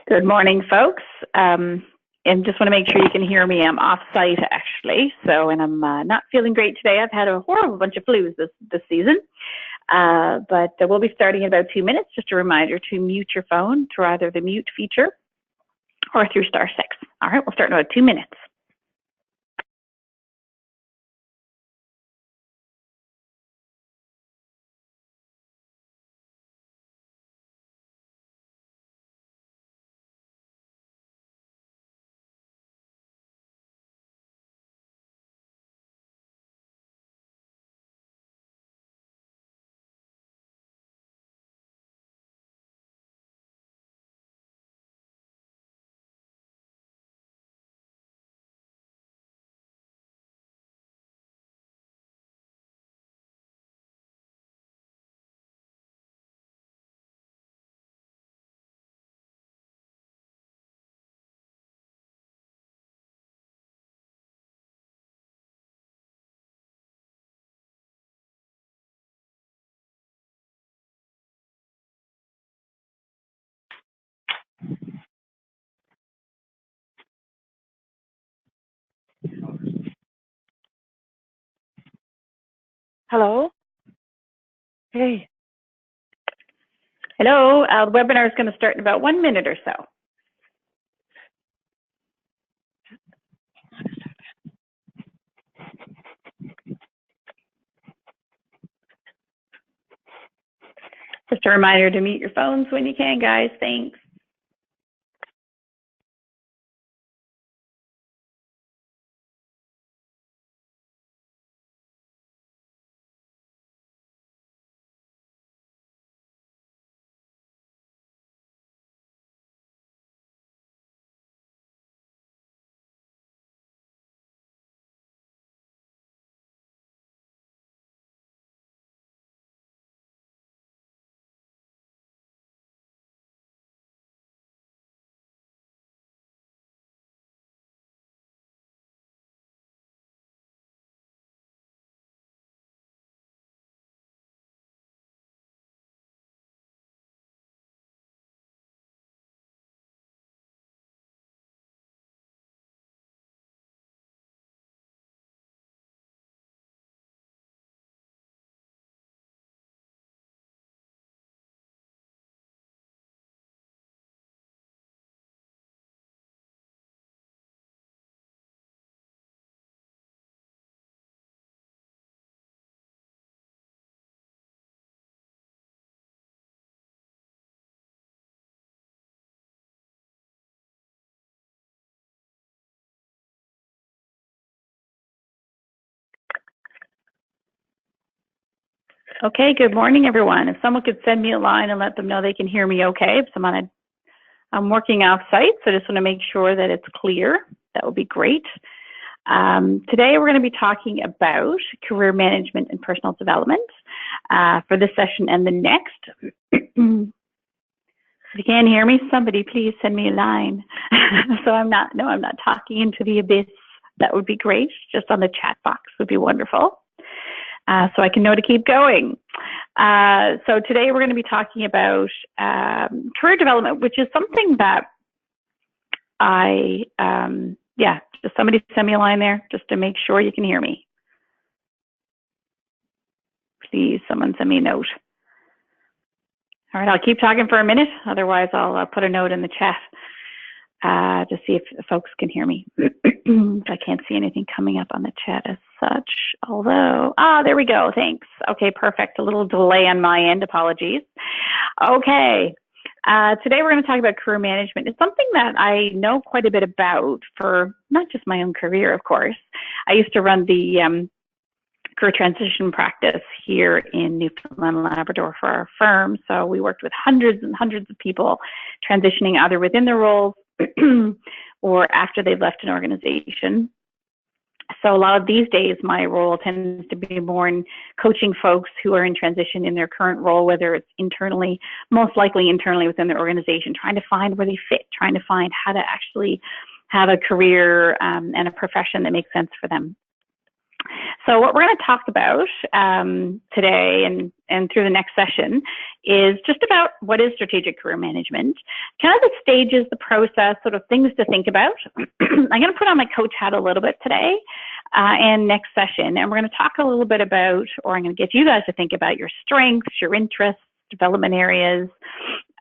Good morning, folks. And just want to make sure you can hear me. I'm off-site, actually, and I'm not feeling great today. I've had a horrible bunch of flus this season, but we'll be starting in about 2 minutes. Just a reminder to mute your phone through either the mute feature or through *6. All right, we'll start in about 2 minutes. Hello? Hey. Hello. The webinar is going to start in about 1 minute or so. Just a reminder to mute your phones when you can, guys. Thanks. Okay, good morning, everyone. If someone could send me a line and let them know they can hear me okay. I'm working off-site, so I just want to make sure that it's clear. That would be great. Today, we're going to be talking about career management and personal development for this session and the next. If you can't hear me, somebody please send me a line. So I'm not talking into the abyss. That would be great. Just on the chat box would be wonderful. So I can know to keep going. So today we're going to be talking about career development, which is something that just somebody send me a line there just to make sure you can hear me. Please, someone send me a note. All right, I'll keep talking for a minute. Otherwise, I'll put a note in the chat to see if folks can hear me. I can't see anything coming up on the chat as such, although, there we go, thanks. Okay, perfect, a little delay on my end, apologies. Okay, today we're going to talk about career management. It's something that I know quite a bit about for not just my own career, of course. I used to run the career transition practice here in Newfoundland and Labrador for our firm, so we worked with hundreds and hundreds of people transitioning either within their roles or after they've left an organization. So a lot of these days, my role tends to be more in coaching folks who are in transition in their current role, whether it's internally, most likely internally within their organization, trying to find where they fit, trying to find how to actually have a career and a profession that makes sense for them. So what we're going to talk about today and through the next session is just about what is strategic career management, kind of the stages, the process, sort of things to think about. I'm going to put on my coach hat a little bit today and next session, and we're going to talk a little bit about, or I'm going to get you guys to think about your strengths, your interests, development areas,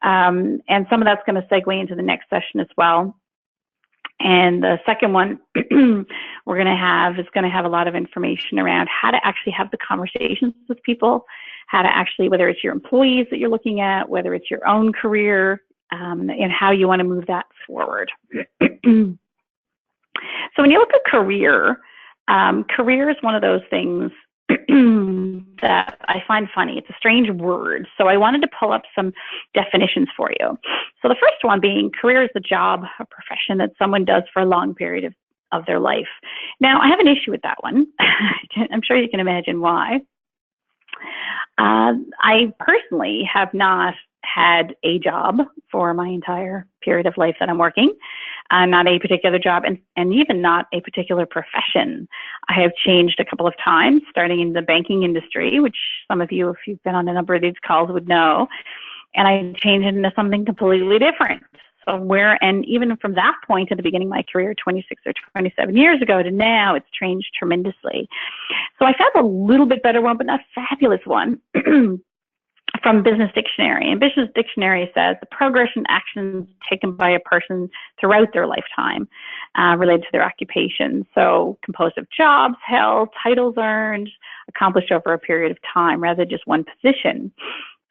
and some of that's going to segue into the next session as well. And the second one we're going to have is going to have a lot of information around how to actually have the conversations with people, how to actually, whether it's your employees that you're looking at, whether it's your own career, and how you want to move that forward. So when you look at career, career is one of those things that I find funny. It's a strange word. So I wanted to pull up some definitions for you. So the first one being career is the job or profession that someone does for a long period of their life. Now, I have an issue with that one. I'm sure you can imagine why. I personally have not had a job for my entire period of life that I'm working, not a particular job, and even not a particular profession. I have changed a couple of times, starting in the banking industry, which some of you, if you've been on a number of these calls, would know, and I changed it into something completely different. So and even from that point at the beginning of my career, 26 or 27 years ago to now, it's changed tremendously. So I found a little bit better one, but not a fabulous one. From Business Dictionary. And Business Dictionary says the progression actions taken by a person throughout their lifetime related to their occupation. So composed of jobs held, titles earned, accomplished over a period of time rather than just one position.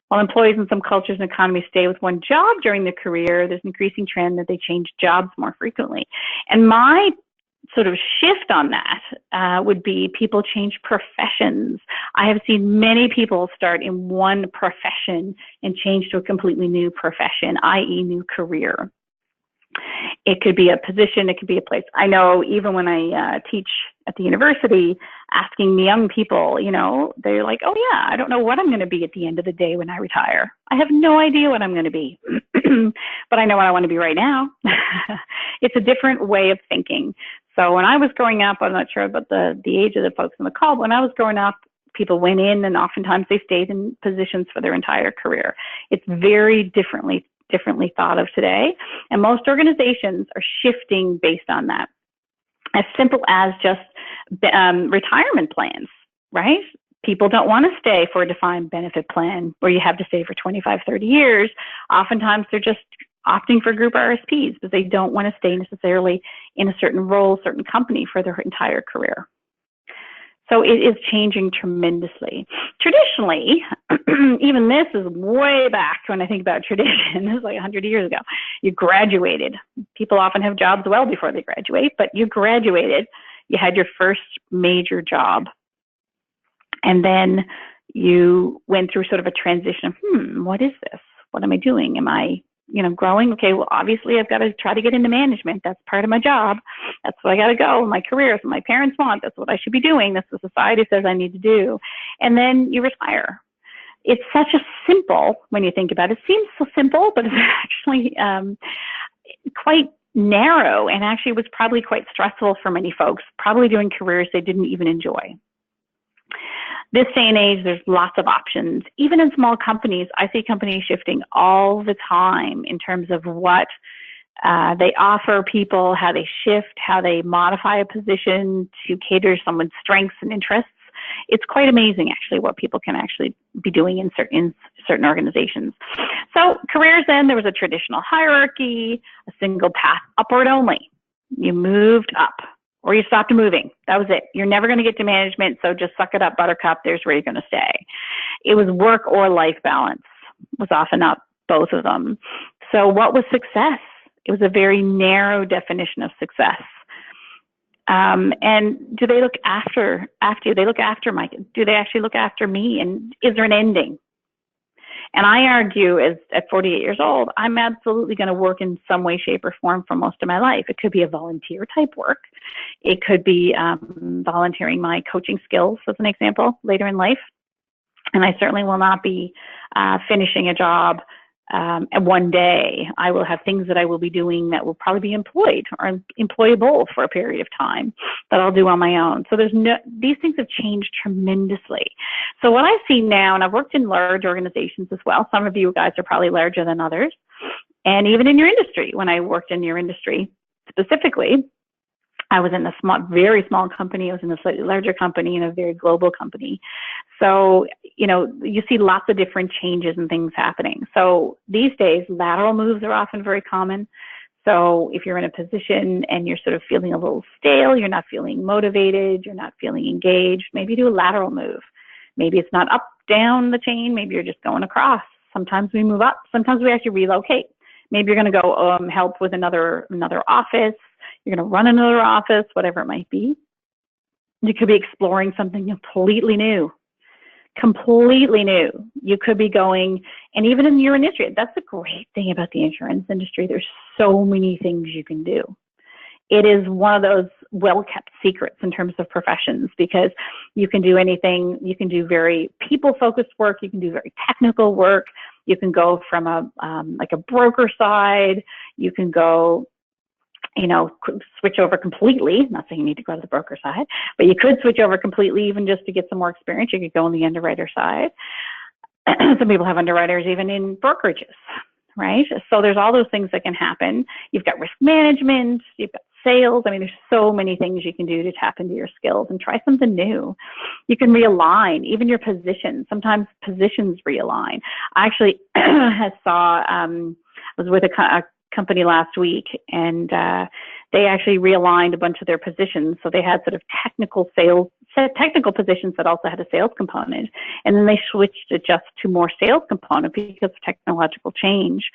While employees in some cultures and economies stay with one job during their career, there's an increasing trend that they change jobs more frequently. And my sort of shift on that would be people change professions. I have seen many people start in one profession and change to a completely new profession, i.e. new career. It could be a position, it could be a place. I know even when I teach at the university, asking the young people, you know, they're like, oh yeah, I don't know what I'm going to be at the end of the day when I retire. I have no idea what I'm going to be, but I know what I want to be right now. It's a different way of thinking. So when I was growing up, I'm not sure about the age of the folks on the call, but when I was growing up, people went in and oftentimes they stayed in positions for their entire career. It's very differently thought of today. And most organizations are shifting based on that. As simple as just retirement plans, right? People don't want to stay for a defined benefit plan where you have to stay for 25, 30 years. Oftentimes they're just opting for group RSPs because they don't want to stay necessarily in a certain role, certain company for their entire career. So it is changing tremendously. Traditionally, even this is way back when I think about tradition, this is like 100 years ago. You graduated. People often have jobs well before they graduate, but you graduated. You had your first major job. And then you went through sort of a transition of, what is this? What am I doing? Am I growing? Okay, well, obviously I've got to try to get into management. That's part of my job. That's what I got to go. My career is what my parents want. That's what I should be doing. That's what society says I need to do. And then you retire. It's such a simple, when you think about it, it seems so simple, but it's actually quite narrow and actually was probably quite stressful for many folks, probably doing careers they didn't even enjoy. This day and age, there's lots of options. Even in small companies, I see companies shifting all the time in terms of what they offer people, how they shift, how they modify a position to cater to someone's strengths and interests. It's quite amazing, actually, what people can actually be doing in certain organizations. So careers then, there was a traditional hierarchy, a single path upward only. You moved up. Or you stopped moving. That was it. You're never going to get to management, so just suck it up, buttercup. There's where you're going to stay. It was work or life balance. It was often not both of them. So what was success? It was a very narrow definition of success. And do they look after you? They look after Mike. Do they actually look after me? And is there an ending? And I argue, at 48 years old, I'm absolutely going to work in some way, shape, or form for most of my life. It could be a volunteer type work. It could be volunteering my coaching skills, as an example, later in life. And I certainly will not be finishing a job And one day I will have things that I will be doing that will probably be employed or employable for a period of time that I'll do on my own. So these things have changed tremendously. So what I see now, and I've worked in large organizations as well. Some of you guys are probably larger than others. And even in your industry, when I worked in your industry specifically, I was in a very small company. I was in a slightly larger company and a very global company. So, you see lots of different changes and things happening. So these days, lateral moves are often very common. So if you're in a position and you're sort of feeling a little stale, you're not feeling motivated, you're not feeling engaged, maybe do a lateral move. Maybe it's not up, down the chain. Maybe you're just going across. Sometimes we move up. Sometimes we actually relocate. Maybe you're going to go help with another office. You're going to run another office, whatever it might be. You could be exploring something completely new. You could be going, and even in your industry, that's the great thing about the insurance industry. There's so many things you can do. It is one of those well-kept secrets in terms of professions, because you can do anything. You can do very people-focused work. You can do very technical work. You can go from like a broker side. You can go, switch over completely. Not saying you need to go to the broker side, but you could switch over completely even just to get some more experience. You could go on the underwriter side. Some people have underwriters even in brokerages, right? So there's all those things that can happen. You've got risk management, you've got sales. I mean, there's so many things you can do to tap into your skills and try something new. You can realign, even your positions. Sometimes positions realign. I actually was with a company last week, and they actually realigned a bunch of their positions. So they had sort of technical positions that also had a sales component, and then they switched it just to more sales component because of technological change.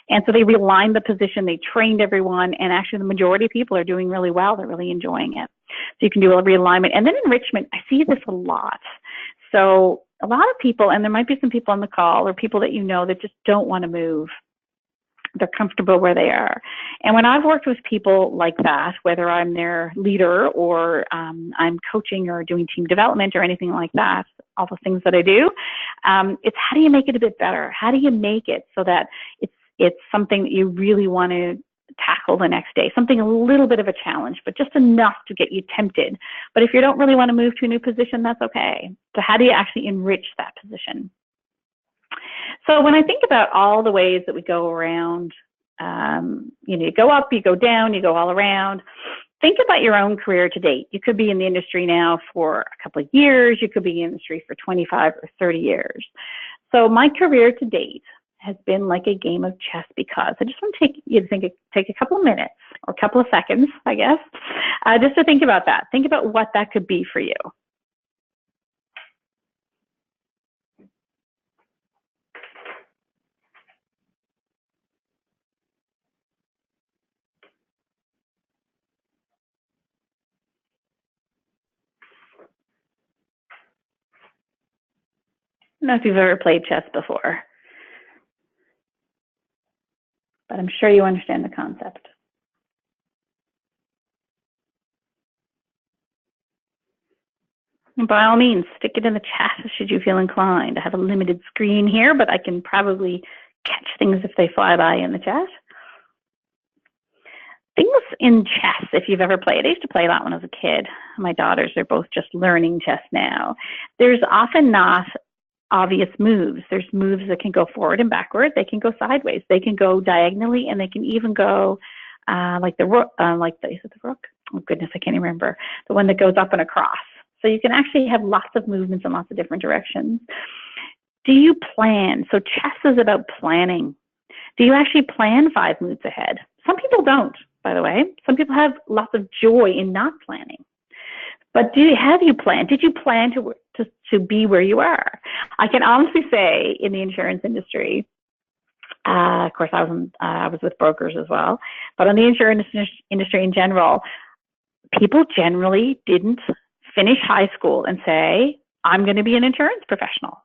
And so they realigned the position, they trained everyone, and actually the majority of people are doing really well. They're really enjoying it. So you can do a realignment. And then enrichment, I see this a lot. So a lot of people, and there might be some people on the call or people that that just don't want to move. They're comfortable where they are. And when I've worked with people like that, whether I'm their leader or I'm coaching or doing team development or anything like that, all the things that I do, it's how do you make it a bit better? How do you make it so that it's something that you really want to tackle the next day, something a little bit of a challenge, but just enough to get you tempted. But if you don't really want to move to a new position, that's okay. So how do you actually enrich that position? So when I think about all the ways that we go around, you go up, you go down, you go all around, think about your own career to date. You could be in the industry now for a couple of years. You could be in the industry for 25 or 30 years. So my career to date has been like a game of chess, because I just want to take you to take a couple of minutes or a couple of seconds, I guess, just to think about that. Think about what that could be for you. I don't know if you've ever played chess before, but I'm sure you understand the concept. And by all means, stick it in the chat should you feel inclined. I have a limited screen here, but I can probably catch things if they fly by in the chat. Things in chess, if you've ever played. I used to play a lot when I was a kid. My daughters are both just learning chess now. There's often not obvious moves. There's moves that can go forward and backward. They can go sideways. They can go diagonally, and they can even go like the rook. Is it the rook? Oh goodness, I can't remember. The one that goes up and across. So you can actually have lots of movements in lots of different directions. Do you plan? So chess is about planning. Do you actually plan 5 moves ahead? Some people don't, by the way. Some people have lots of joy in not planning. But have you planned? Did you plan to be where you are? I can honestly say in the insurance industry, of course I was with brokers as well, but on the insurance industry in general, people generally didn't finish high school and say, I'm going to be an insurance professional.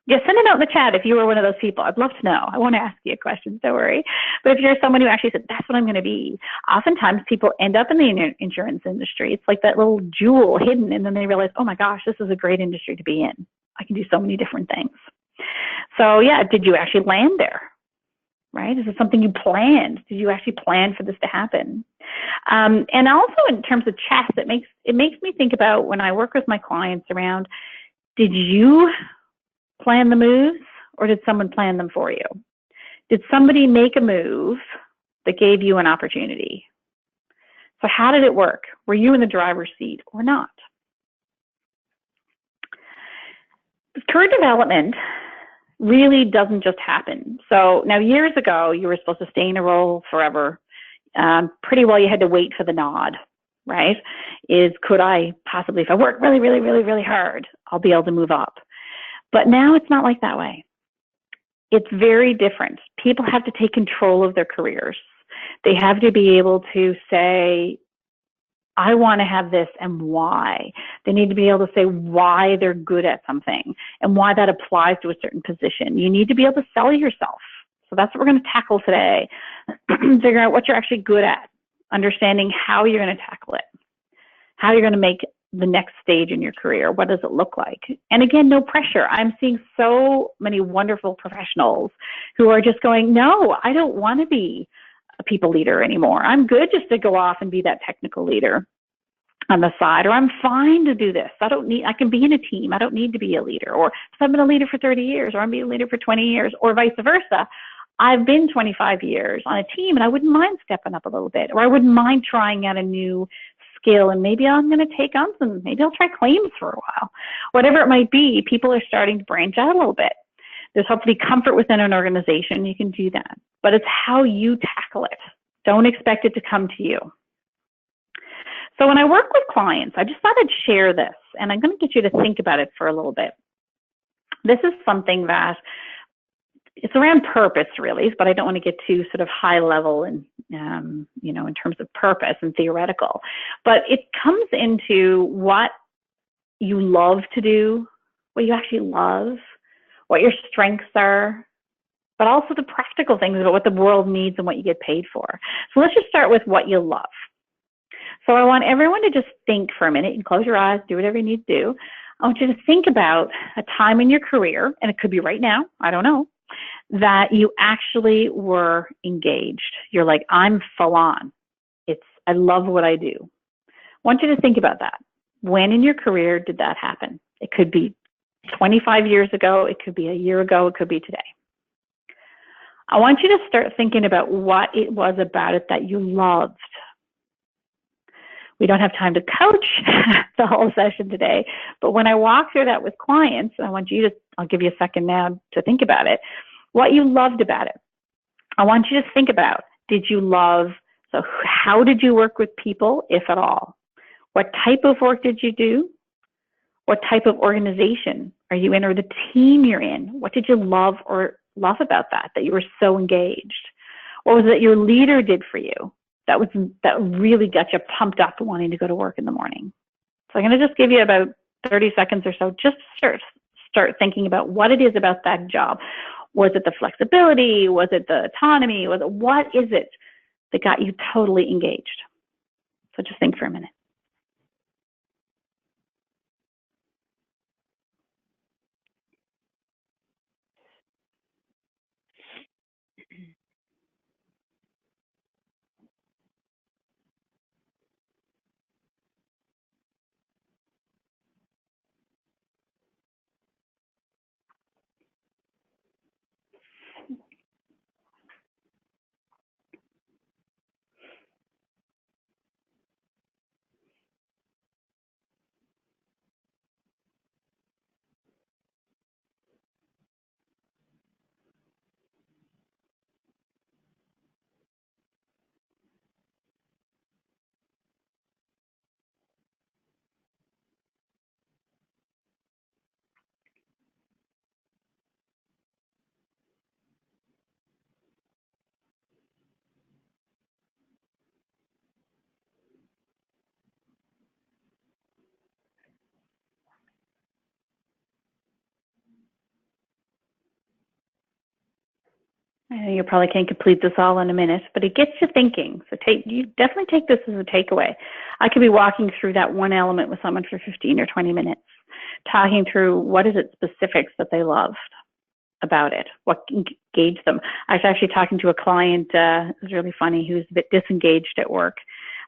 Yeah, send a note in the chat if you were one of those people. I'd love to know. I want to ask you a question, don't worry. But if you're someone who actually said, that's what I'm going to be, oftentimes people end up in the insurance industry. It's like that little jewel hidden, and then they realize, oh my gosh, this is a great industry to be in. I can do so many different things. So yeah, did you actually land there? right? Is it something you planned? Did you actually plan for this to happen? And also in terms of chess, it makes me think about when I work with my clients around, did you plan the moves or did someone plan them for you? Did somebody make a move that gave you an opportunity? So how did it work? Were you in the driver's seat or not? Career development really doesn't just happen. So now years ago, you were supposed to stay in a role forever. Pretty well you had to wait for the nod, right? Could I possibly, if I work really, really, really, really hard, I'll be able to move up. But now it's not like that way. It's very different. People have to take control of their careers. They have to be able to say, I want to have this and why. They need to be able to say why they're good at something and why that applies to a certain position. You need to be able to sell yourself. So that's what we're going to tackle today. Figure out what you're actually good at, understanding how you're going to tackle it, how you're going to make the next stage in your career. What does it look like? And again, no pressure. I'm seeing so many wonderful professionals who are just going, no, I don't want to be a people leader anymore. I'm good just to go off and be that technical leader on the side, or I'm fine to do this. I can be in a team. I don't need to be a leader. Or if I've been a leader for 30 years, or I'm being a leader for 20 years, or vice versa. I've been 25 years on a team and I wouldn't mind stepping up a little bit, or I wouldn't mind trying out a new skill and maybe I'm going to take on maybe I'll try claims for a while. Whatever it might be, people are starting to branch out a little bit. There's hopefully comfort within an organization. You can do that, but it's how you tackle it. Don't expect it to come to you. So when I work with clients, I just thought I'd share this, and I'm going to get you to think about it for a little bit. This is something that it's around purpose, really, but I don't want to get too sort of high level and, in terms of purpose and theoretical. But it comes into what you love to do, what you actually love, what your strengths are, but also the practical things about what the world needs and what you get paid for. So let's just start with what you love. So I want everyone to just think for a minute and close your eyes, do whatever you need to do. I want you to think about a time in your career, and it could be right now, I don't know, that you actually were engaged. You're like, I'm full on. I love what I do. I want you to think about that. When in your career did that happen? It could be 25 years ago. It could be a year ago. It could be today. I want you to start thinking about what it was about it that you loved. We don't have time to coach the whole session today, but when I walk through that with clients, I'll give you a second now to think about it, what you loved about it. I want you to think about, so how did you work with people, if at all? What type of work did you do? What type of organization are you in, or the team you're in? What did you love about that you were so engaged? What was it your leader did for you that really got you pumped up wanting to go to work in the morning? So I'm going to just give you about 30 seconds or so just to start thinking about what it is about that job. Was it the flexibility? Was it the autonomy? What is it that got you totally engaged? So just think for a minute. I know you probably can't complete this all in a minute, but it gets you thinking. So you definitely take this as a takeaway. I could be walking through that one element with someone for 15 or 20 minutes, talking through what is it specifics that they loved. about it? What engaged them? I was actually talking to a client, it was really funny, who's a bit disengaged at work.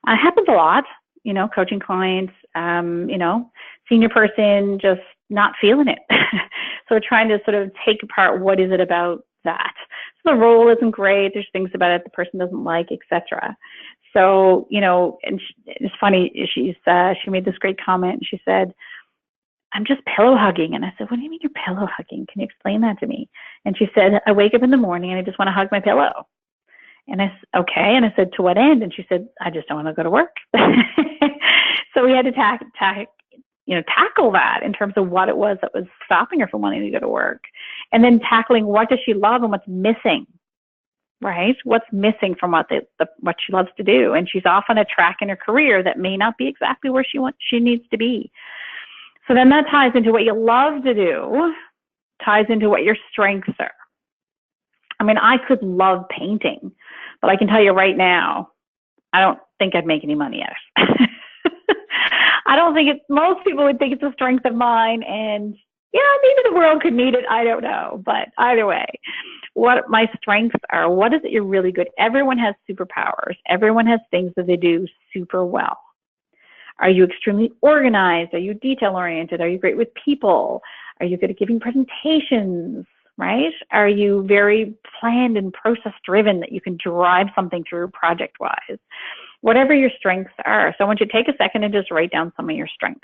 It happens a lot, you know, coaching clients, you know, senior person just not feeling it. So we're trying to sort of take apart what is it about that. So the role isn't great. There's things about it the person doesn't like, etc. So, you know, and it's funny, she made this great comment. She said, I'm just pillow hugging. And I said, what do you mean you're pillow hugging? Can you explain that to me? And she said, I wake up in the morning and I just want to hug my pillow. And I said, okay. And I said, to what end? And she said, I just don't want to go to work. So we had to tackle that in terms of what it was that was stopping her from wanting to go to work. And then tackling what does she love and what's missing, right? What's missing from what she loves to do. And she's off on a track in her career that may not be exactly where she needs to be. So then that ties into what you love to do, ties into what your strengths are. I mean, I could love painting, but I can tell you right now, I don't think I'd make any money at it. I don't think most people would think it's a strength of mine, and yeah, maybe the world could need it. I don't know. But either way, what my strengths are, what is it you're really good? Everyone has superpowers. Everyone has things that they do super well. Are you extremely organized? Are you detail-oriented? Are you great with people? Are you good at giving presentations, right? Are you very planned and process-driven that you can drive something through project-wise? Whatever your strengths are. So I want you to take a second and just write down some of your strengths.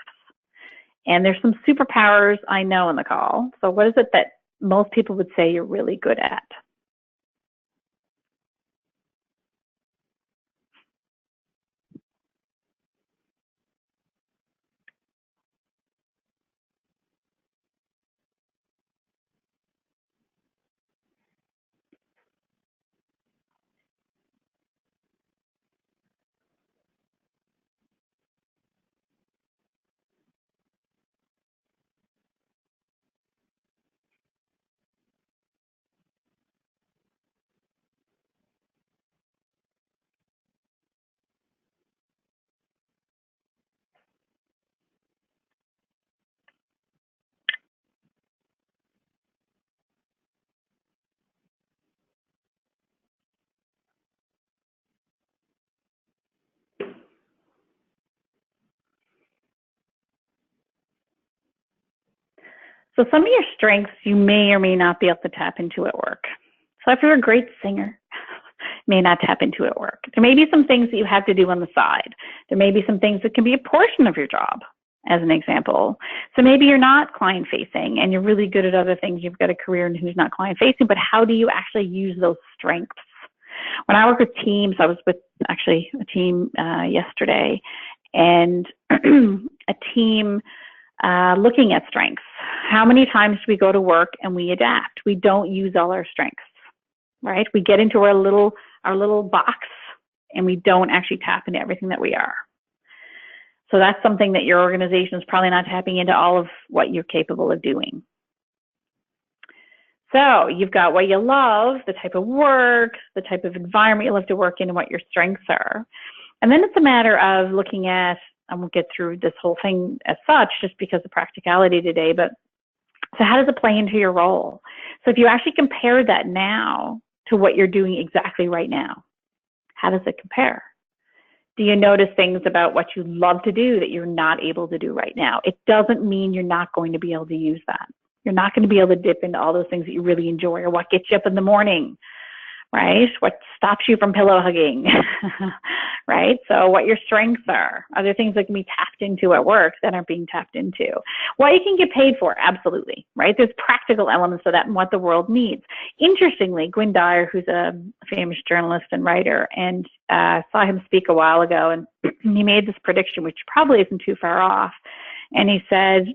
And there's some superpowers I know in the call. So what is it that most people would say you're really good at? So some of your strengths you may or may not be able to tap into at work. So if you're a great singer, may not tap into at work. There may be some things that you have to do on the side. There may be some things that can be a portion of your job, as an example. So maybe you're not client-facing and you're really good at other things. You've got a career and who's not client-facing, but how do you actually use those strengths? When I work with teams, I was with actually a team yesterday, and a team looking at strengths. How many times do we go to work and we adapt? We don't use all our strengths, right? We get into our little box and we don't actually tap into everything that we are. So that's something that your organization is probably not tapping into all of what you're capable of doing. So you've got what you love, the type of work, the type of environment you love to work in, and what your strengths are. And then it's a matter of looking at, I won't get through this whole thing as such just because of practicality today, but so how does it play into your role? So if you actually compare that now to what you're doing exactly right now, how does it compare? Do you notice things about what you love to do that you're not able to do right now? It doesn't mean you're not going to be able to use that. You're not going to be able to dip into all those things that you really enjoy or what gets you up in the morning, right? What stops you from pillow hugging, right? So what your strengths are there things that can be tapped into at work that aren't being tapped into? What you can get paid for, absolutely, right? There's practical elements of that and what the world needs. Interestingly, Gwynne Dyer, who's a famous journalist and writer, and saw him speak a while ago, and he made this prediction, which probably isn't too far off. And he said,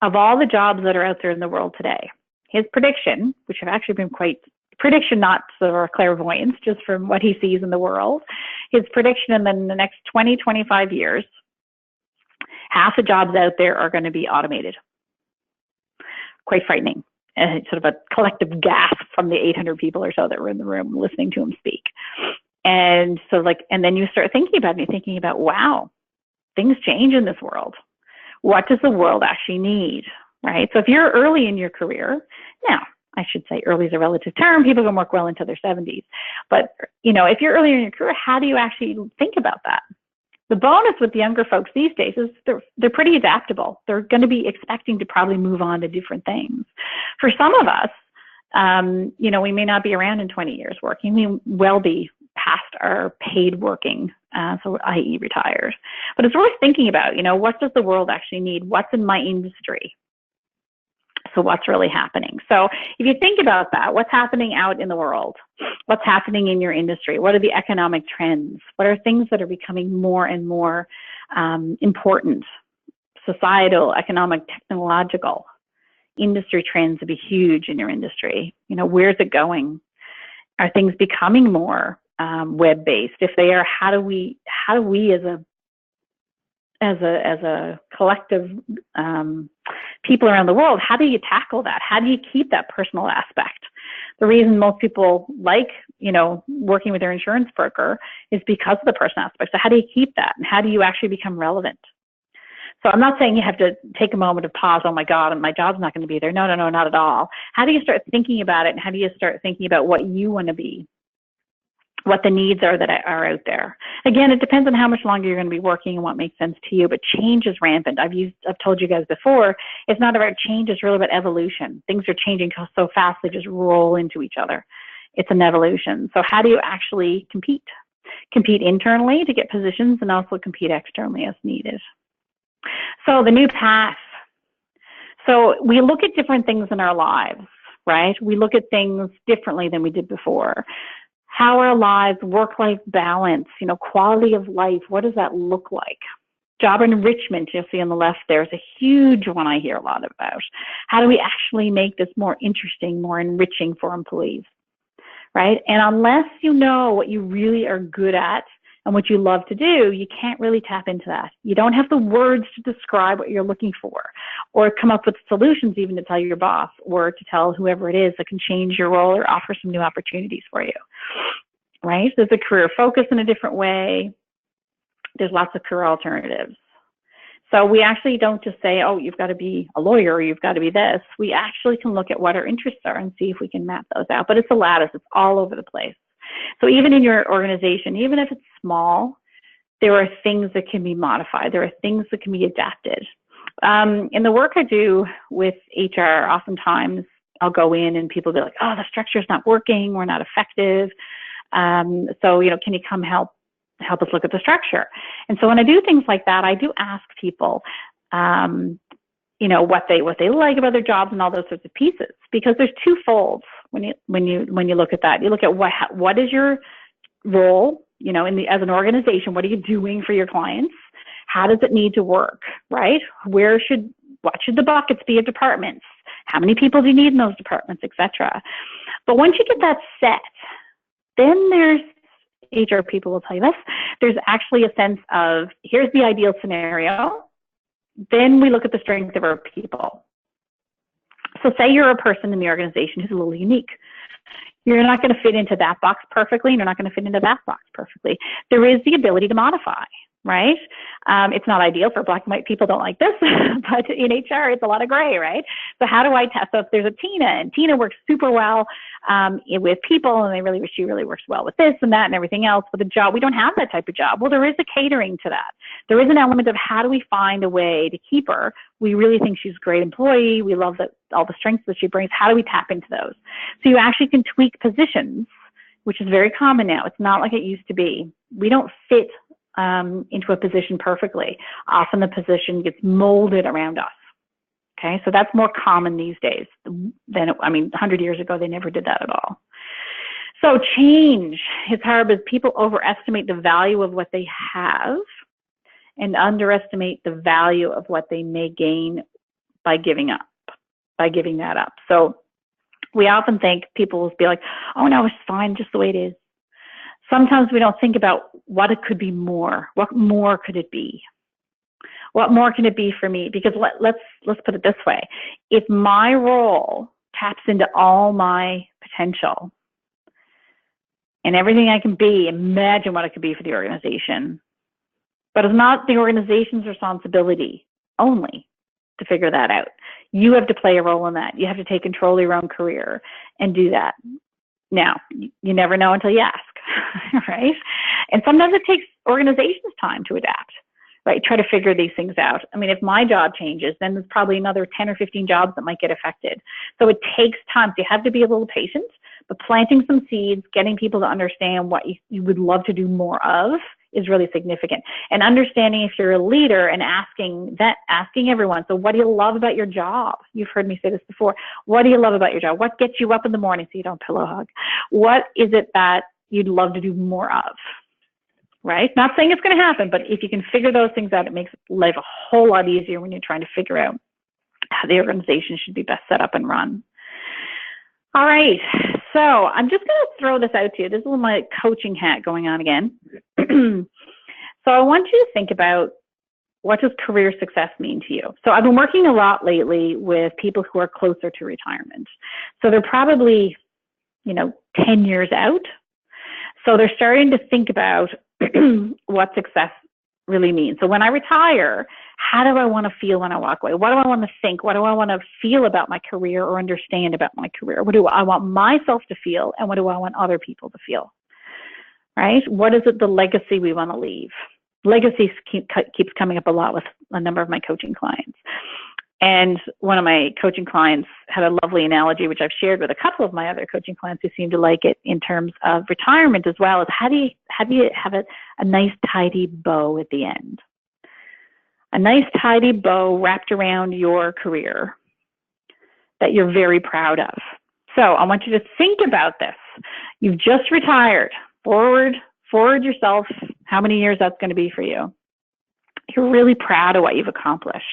of all the jobs that are out there in the world today, his prediction, which have actually been quite prediction, not sort of clairvoyance, just from what he sees in the world, his prediction in the next 20, 25 years, half the jobs out there are going to be automated. Quite frightening. Sort of a collective gasp from the 800 people or so that were in the room listening to him speak. And so and then you start thinking about, wow, things change in this world. What does the world actually need, right? So if you're early in your career, now I should say early is a relative term. People can work well into their 70s. But, if you're earlier in your career, how do you actually think about that? The bonus with the younger folks these days is they're pretty adaptable. They're going to be expecting to probably move on to different things. For some of us, we may not be around in 20 years working. We will be past our paid working, so i.e. retired. But it's worth thinking about, what does the world actually need? What's in my industry? So what's really happening? So if you think about that, what's happening out in the world? What's happening in your industry? What are the economic trends? What are things that are becoming more and more important? Societal, economic, technological. Industry trends will be huge in your industry. Where's it going? Are things becoming more web-based? If they are, how do we as a collective people around the world, how do you tackle that? How do you keep that personal aspect? The reason most people like, working with their insurance broker is because of the personal aspect. So how do you keep that? And how do you actually become relevant? So I'm not saying you have to take a moment of pause, oh my God, and my job's not going to be there. No, not at all. How do you start thinking about it? And how do you start thinking about what you want to be? What the needs are that are out there. Again, it depends on how much longer you're going to be working and what makes sense to you, but change is rampant. I've told you guys before, it's not about change, it's really about evolution. Things are changing so fast, they just roll into each other. It's an evolution. So how do you actually compete? Compete internally to get positions and also compete externally as needed. So the new path. So we look at different things in our lives, right? We look at things differently than we did before. How our lives, work-life balance, quality of life, what does that look like? Job enrichment, you'll see on the left, there's a huge one I hear a lot about. How do we actually make this more interesting, more enriching for employees, right? And unless you know what you really are good at and what you love to do, you can't really tap into that. You don't have the words to describe what you're looking for or come up with solutions even to tell your boss or to tell whoever it is that can change your role or offer some new opportunities for you, right? There's a career focus in a different way. There's lots of career alternatives. So we actually don't just say, oh, you've got to be a lawyer or you've got to be this. We actually can look at what our interests are and see if we can map those out. But it's a lattice. It's all over the place. So even in your organization, even if it's small, there are things that can be modified. There are things that can be adapted. In the work I do with HR, oftentimes I'll go in and people will be like, oh, the structure's not working. We're not effective. So, can you come help us look at the structure? And so when I do things like that, I do ask people, what they like about their jobs and all those sorts of pieces, because there's two folds when you look at that. You look at what is your role, as an organization, what are you doing for your clients? How does it need to work, right? What should the buckets be of departments? How many people do you need in those departments, etc. But once you get that set, then there's HR people will tell you this. There's actually a sense of, here's the ideal scenario. Then we look at the strength of our people. So say you're a person in the organization who's a little unique. You're not going to fit into that box perfectly, and you're not going to fit into that box perfectly. There is the ability to modify, right? It's not ideal for black and white people don't like this, but in HR, it's a lot of gray, right? So how do I test? So if there's a Tina, and Tina works super well with people, and she really works well with this and that and everything else, but the job, we don't have that type of job. Well, there is a catering to that. There is an element of how do we find a way to keep her? We really think she's a great employee. We love all the strengths that she brings. How do we tap into those? So you actually can tweak positions, which is very common now. It's not like it used to be. We don't fit into a position perfectly. Often the position gets molded around us. Okay, so that's more common these days than, 100 years ago, they never did that at all. So change is hard because people overestimate the value of what they have and underestimate the value of what they may gain by giving that up. So we often think people will be like, oh no, it's fine just the way it is. Sometimes we don't think about what it could be more. What more could it be? What more can it be for me? Because let's put it this way. If my role taps into all my potential and everything I can be, imagine what it could be for the organization. But it's not the organization's responsibility only. to figure that out. You have to play a role in that. You have to take control of your own career and do that. Now, you never know until you ask, right? And sometimes it takes organizations time to adapt, right? Try to figure these things out. I mean, if my job changes, then there's probably another 10 or 15 jobs that might get affected. So it takes time. So you have to be a little patient, but planting some seeds, getting people to understand what you would love to do more of is really significant. And understanding if you're a leader and asking everyone, so what do you love about your job? You've heard me say this before. What do you love about your job? What gets you up in the morning so you don't pillow hug? What is it that you'd love to do more of? Right? Not saying it's going to happen, but if you can figure those things out, it makes life a whole lot easier when you're trying to figure out how the organization should be best set up and run. All right, so I'm just going to throw this out to you. This is my coaching hat going on again. So I want you to think about, what does career success mean to you? So I've been working a lot lately with people who are closer to retirement. So they're probably, 10 years out. So they're starting to think about what success really means. So when I retire, how do I want to feel when I walk away? What do I want to think? What do I want to feel about my career or understand about my career? What do I want myself to feel, and what do I want other people to feel? Right? What is it, the legacy we want to leave? Legacy keeps coming up a lot with a number of my coaching clients. And one of my coaching clients had a lovely analogy, which I've shared with a couple of my other coaching clients who seem to like it, in terms of retirement as well, is how do you have a nice tidy bow at the end? A nice tidy bow wrapped around your career that you're very proud of. So I want you to think about this. You've just retired. Forward yourself how many years that's going to be for you. You're really proud of what you've accomplished.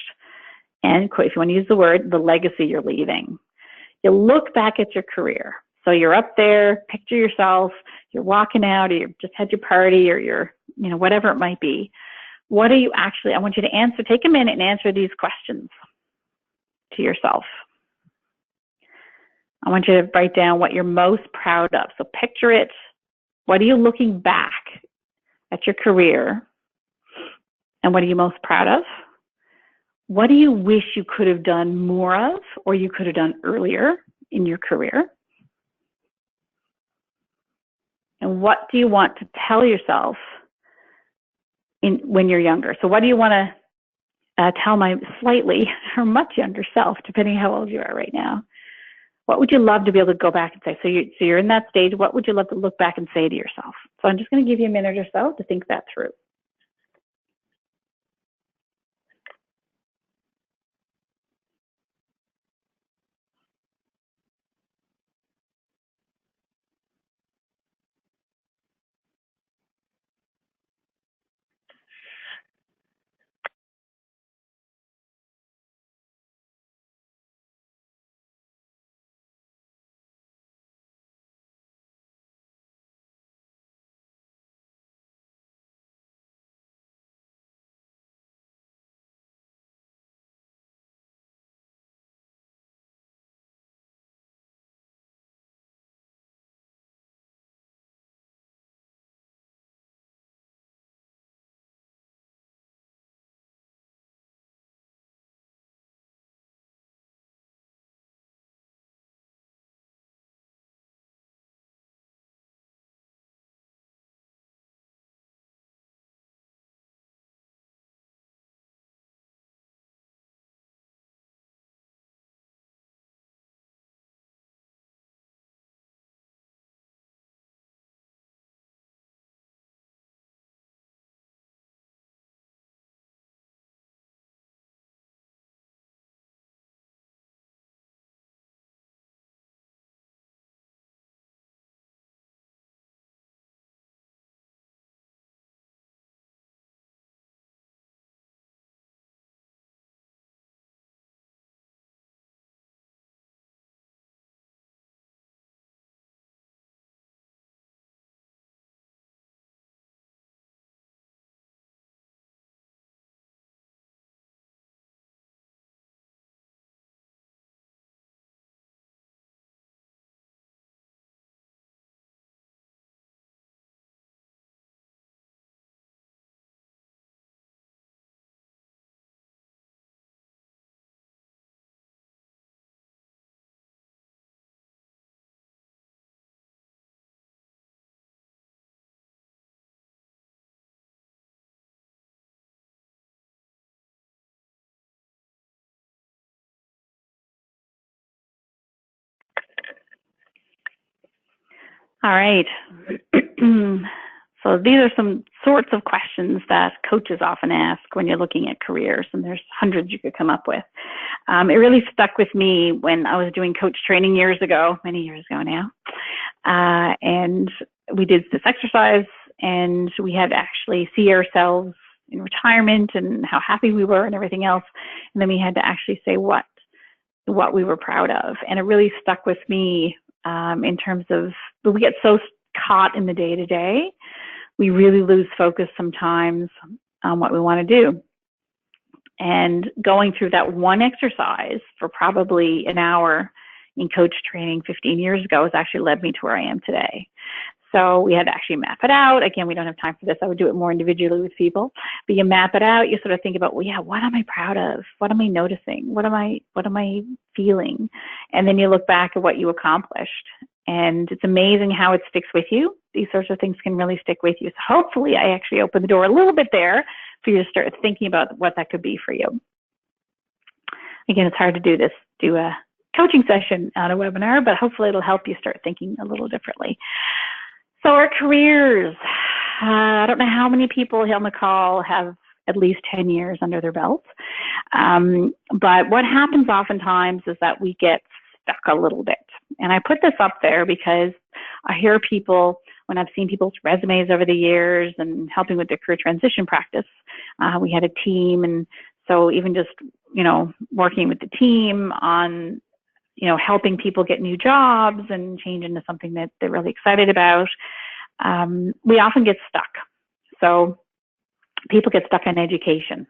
And if you want to use the word, the legacy you're leaving. You look back at your career. So you're up there, picture yourself, you're walking out, or you just had your party, or you're, whatever it might be. What are you actually, I want you to take a minute and answer these questions to yourself. I want you to write down what you're most proud of. So picture it. What are you looking back at your career? And what are you most proud of? What do you wish you could have done more of, or you could have done earlier in your career? And what do you want to tell yourself when you're younger? So what do you want to tell my slightly or much younger self, depending how old you are right now? What would you love to be able to go back and say? So you're in that stage. What would you love to look back and say to yourself? So I'm just going to give you a minute or so to think that through. All right. So these are some sorts of questions that coaches often ask when you're looking at careers, and there's hundreds you could come up with. It really stuck with me when I was doing coach training years ago, many years ago now, and we did this exercise, and we had to actually see ourselves in retirement and how happy we were and everything else, and then we had to actually say what we were proud of, and it really stuck with me in terms of, we get so caught in the day-to-day, we really lose focus sometimes on what we want to do. And going through that one exercise for probably an hour in coach training 15 years ago has actually led me to where I am today. So we had to actually map it out. Again, we don't have time for this. I would do it more individually with people. But you map it out. You sort of think about, well, yeah, what am I proud of? What am I noticing? What am I feeling? And then you look back at what you accomplished. And it's amazing how it sticks with you. These sorts of things can really stick with you. So hopefully I actually opened the door a little bit there for you to start thinking about what that could be for you. Again, it's hard to do a coaching session on a webinar, but hopefully it'll help you start thinking a little differently. So our careers, I don't know how many people on the call have at least 10 years under their belt. But what happens oftentimes is that we get stuck a little bit. And I put this up there because I hear people, when I've seen people's resumes over the years and helping with their career transition practice, we had a team. And so even just, working with the team on, helping people get new jobs and change into something that they're really excited about, we often get stuck. So people get stuck on education.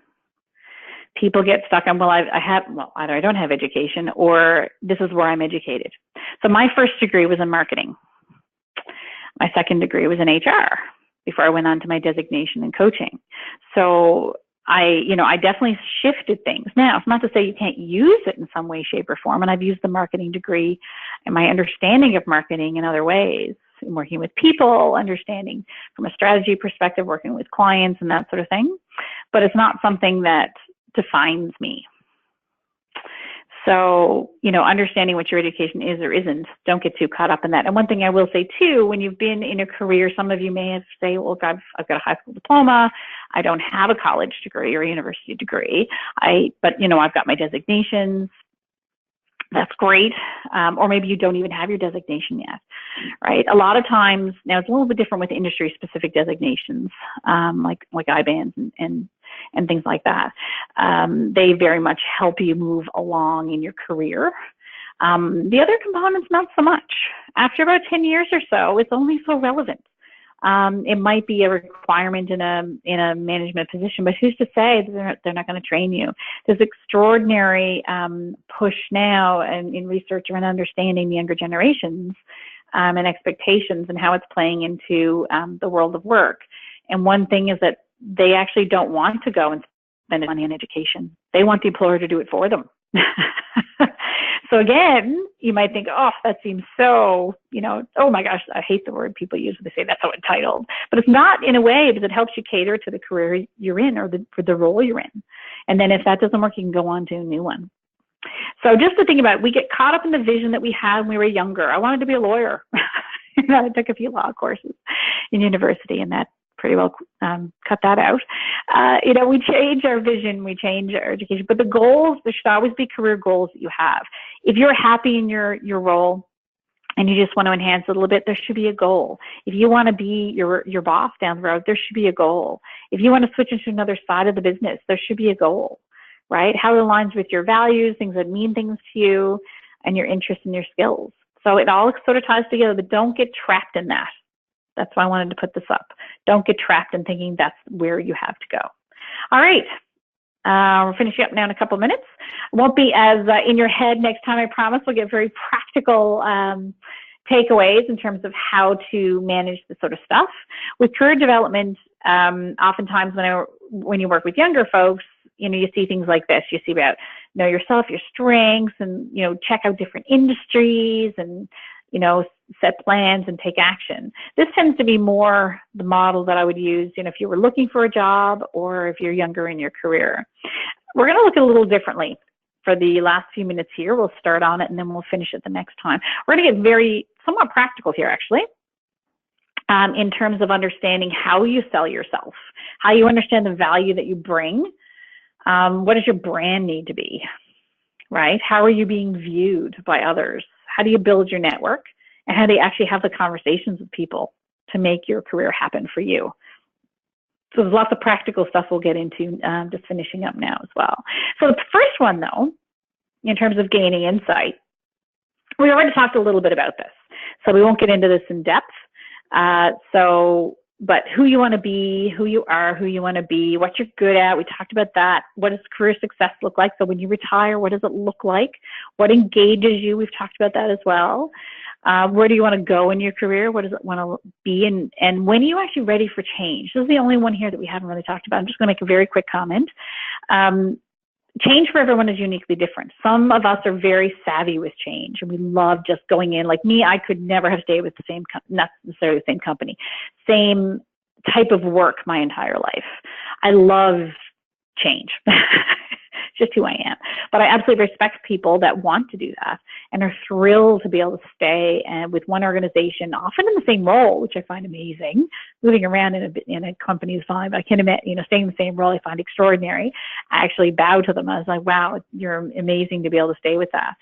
People get stuck on, either I don't have education or this is where I'm educated. So my first degree was in marketing. My second degree was in HR before I went on to my designation in coaching. So I definitely shifted things. Now, it's not to say you can't use it in some way, shape, or form. And I've used the marketing degree and my understanding of marketing in other ways, in working with people, understanding from a strategy perspective, working with clients and that sort of thing. But it's not something that defines me. So, understanding what your education is or isn't, don't get too caught up in that. And one thing I will say too, when you've been in a career, some of you may have say, well, I've got a high school diploma. I don't have a college degree or a university degree. But I've got my designations. That's great. Or maybe you don't even have your designation yet, right? A lot of times, now it's a little bit different with industry-specific designations, like IBANs and things like that. They very much help you move along in your career. The other components, not so much. After about 10 years or so, it's only so relevant. It might be a requirement in a management position, but who's to say that they're not going to train you? There's extraordinary push now in research around understanding the younger generations and expectations and how it's playing into the world of work. And one thing is that they actually don't want to go and spend money on education. They want the employer to do it for them. So again, you might think, oh, that seems so, oh my gosh, I hate the word people use when they say that's so entitled. But it's not in a way, because it helps you cater to the career you're in or for the role you're in. And then if that doesn't work, you can go on to a new one. So just to think about it, we get caught up in the vision that we had when we were younger. I wanted to be a lawyer. I took a few law courses in university, and that pretty well cut that out. We change our vision, we change our education, but the goals, there should always be career goals that you have. If you're happy in your role and you just want to enhance it a little bit, there should be a goal. If you want to be your boss down the road, there should be a goal. If you want to switch into another side of the business, there should be a goal, right? How it aligns with your values, things that mean things to you, and your interests and your skills. So it all sort of ties together, but don't get trapped in that. That's why I wanted to put this up. Don't get trapped in thinking that's where you have to go. All right. We're finishing up now in a couple minutes. It won't be as in your head next time, I promise. We'll get very practical takeaways in terms of how to manage this sort of stuff. With career development, oftentimes when you work with younger folks, you see things like this. You see about know yourself, your strengths, and, check out different industries and, set plans and take action. This tends to be more the model that I would use, if you were looking for a job or if you're younger in your career. We're going to look at it a little differently for the last few minutes here. We'll start on it and then we'll finish it the next time. We're going to get somewhat practical here, actually. in terms of understanding how you sell yourself, how you understand the value that you bring. What does your brand need to be, right? How are you being viewed by others? How do you build your network? And how do you actually have the conversations with people to make your career happen for you? So there's lots of practical stuff we'll get into, just finishing up now as well. So the first one, though, in terms of gaining insight, we already talked a little bit about this, so we won't get into this in depth. But who you want to be, who you are, who you want to be, what you're good at, we talked about that. What does career success look like? So when you retire, what does it look like? What engages you? We've talked about that as well. Where do you want to go in your career? What does it want to be? And when are you actually ready for change? This is the only one here that we haven't really talked about. I'm just going to make a very quick comment. Change for everyone is uniquely different. Some of us are very savvy with change, and we love just going in. Like me, I could never have stayed with the same, not necessarily the same company, same type of work my entire life. I love change. Just who I am. But I absolutely respect people that want to do that and are thrilled to be able to stay with one organization, often in the same role, which I find amazing. Moving around in a company is fine, but I can't imagine, staying in the same role I find extraordinary. I actually bow to them. I was like, wow, you're amazing to be able to stay with that.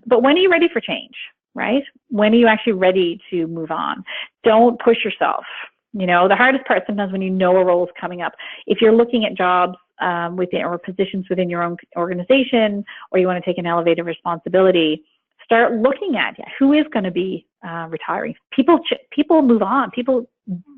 But when are you ready for change, right? When are you actually ready to move on? Don't push yourself. The hardest part sometimes when a role is coming up, if you're looking at jobs within or positions within your own organization, or you want to take an elevated responsibility, start looking at who is going to be retiring. People move on. For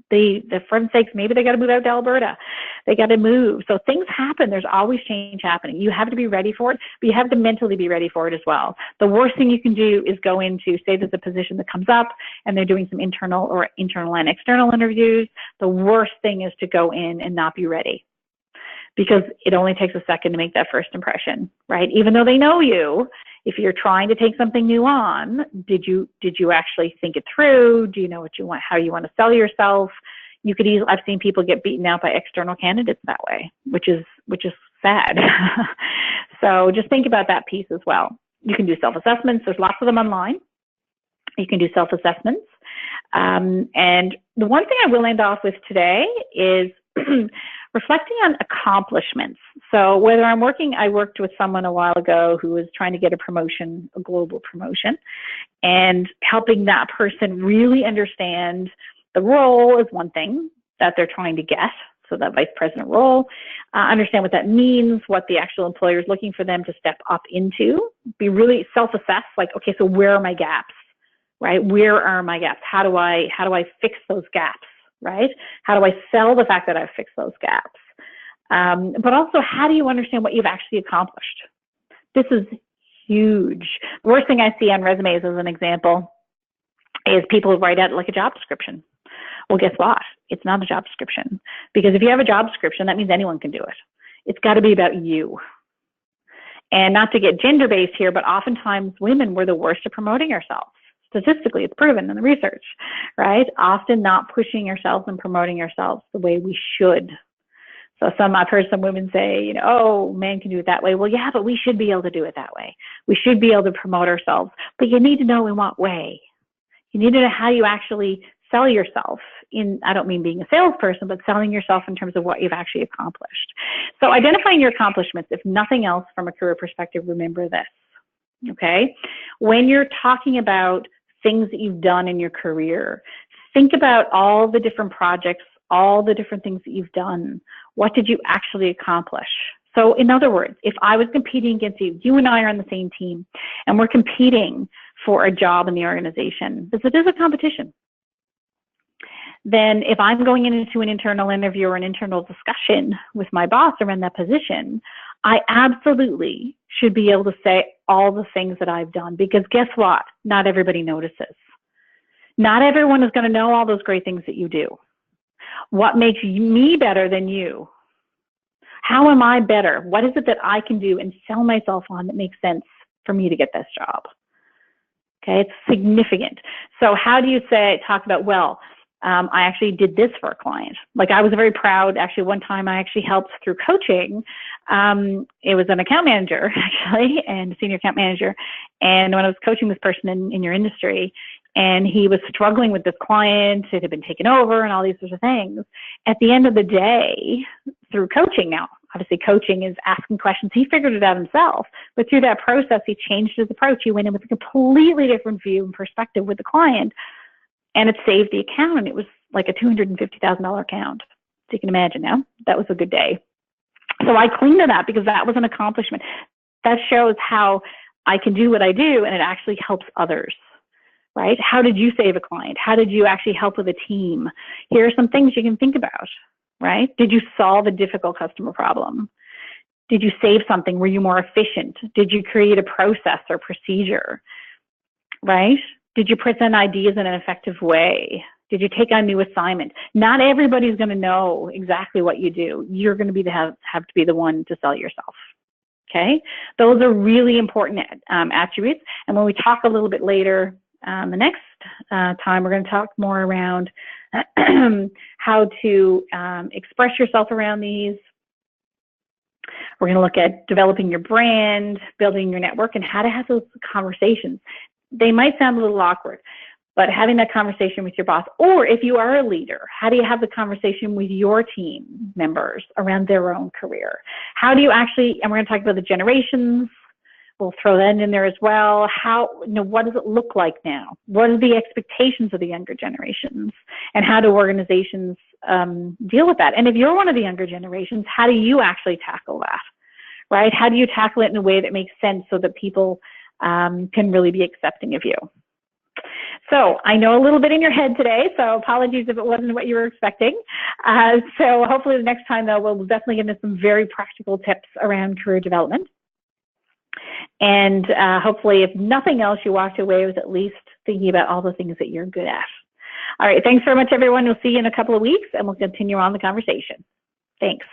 instance, sakes, maybe they got to move out to Alberta. They got to move. So things happen. There's always change happening. You have to be ready for it, but you have to mentally be ready for it as well. The worst thing you can do is go into, say there's a position that comes up and they're doing some internal and external interviews. The worst thing is to go in and not be ready, because it only takes a second to make that first impression, right? Even though they know you, if you're trying to take something new on, did you actually think it through? Do you know what you want, how you want to sell yourself? You could easily, I've seen people get beaten out by external candidates that way, which is sad. So just think about that piece as well. You can do self-assessments. There's lots of them online. You can do self-assessments. And the one thing I will end off with today is reflecting on accomplishments. So whether I worked with someone a while ago who was trying to get a promotion, a global promotion, and helping that person really understand the role is one thing that they're trying to get. So that vice president role, understand what that means, what the actual employer is looking for them to step up into, be really self-assess, like, okay, so where are my gaps, right? Where are my gaps? How do I fix those gaps? Right? How do I sell the fact that I've fixed those gaps? But also, how do you understand what you've actually accomplished? This is huge. The worst thing I see on resumes, as an example, is people write out like a job description. Well, guess what? It's not a job description. Because if you have a job description, that means anyone can do it. It's got to be about you. And not to get gender-based here, but oftentimes women were the worst at promoting ourselves. Statistically, it's proven in the research, right? Often not pushing ourselves and promoting ourselves the way we should. So I've heard some women say, oh, men can do it that way. Well, yeah, but we should be able to do it that way. We should be able to promote ourselves, but you need to know in what way. You need to know how you actually sell yourself. I don't mean being a salesperson, but selling yourself in terms of what you've actually accomplished. So identifying your accomplishments, if nothing else from a career perspective, remember this, okay? When you're talking about things that you've done in your career, think about all the different projects, all the different things that you've done. What did you actually accomplish? So in other words, if I was competing against you, you and I are on the same team, and we're competing for a job in the organization, because it is a competition, then if I'm going into an internal interview or an internal discussion with my boss around that position, I absolutely should be able to say all the things that I've done, because guess what? Not everybody notices. Not everyone is going to know all those great things that you do. What makes me better than you? How am I better? What is it that I can do and sell myself on that makes sense for me to get this job? Okay, it's significant. So how do you talk about, well, I actually did this for a client. Like I was very proud, actually one time I actually helped through coaching. It was an account manager actually, and a senior account manager. And when I was coaching this person in your industry, and he was struggling with this client. It had been taken over and all these sorts of things. At the end of the day, through coaching now, obviously coaching is asking questions. He figured it out himself, but through that process, he changed his approach. He went in with a completely different view and perspective with the client, and it saved the account. And it was like a $250,000 account. So you can imagine now, that was a good day. So I cling to that because that was an accomplishment. That shows how I can do what I do, and it actually helps others. Right? How did you save a client? How did you actually help with a team? Here are some things you can think about, right? Did you solve a difficult customer problem? Did you save something? Were you more efficient? Did you create a process or procedure, right? Did you present ideas in an effective way? Did you take on new assignments? Not everybody's going to know exactly what you do. You're going to have to be the one to sell yourself. Okay? Those are really important attributes. And when we talk a little bit later, the next time, we're going to talk more around how to express yourself around these. We're going to look at developing your brand, building your network, and how to have those conversations. They might sound a little awkward, but having that conversation with your boss, or if you are a leader, how do you have the conversation with your team members around their own career? How do you actually, and we're going to talk about the generations. We'll throw that in there as well. What does it look like now? What are the expectations of the younger generations? And how do organizations deal with that? And if you're one of the younger generations, how do you actually tackle that, right? How do you tackle it in a way that makes sense so that people can really be accepting of you? So I know a little bit in your head today, so apologies if it wasn't what you were expecting. So hopefully the next time, though, we'll definitely get into some very practical tips around career development. And hopefully, if nothing else, you walked away with at least thinking about all the things that you're good at. All right, thanks very much, everyone. We'll see you in a couple of weeks, and we'll continue on the conversation. Thanks.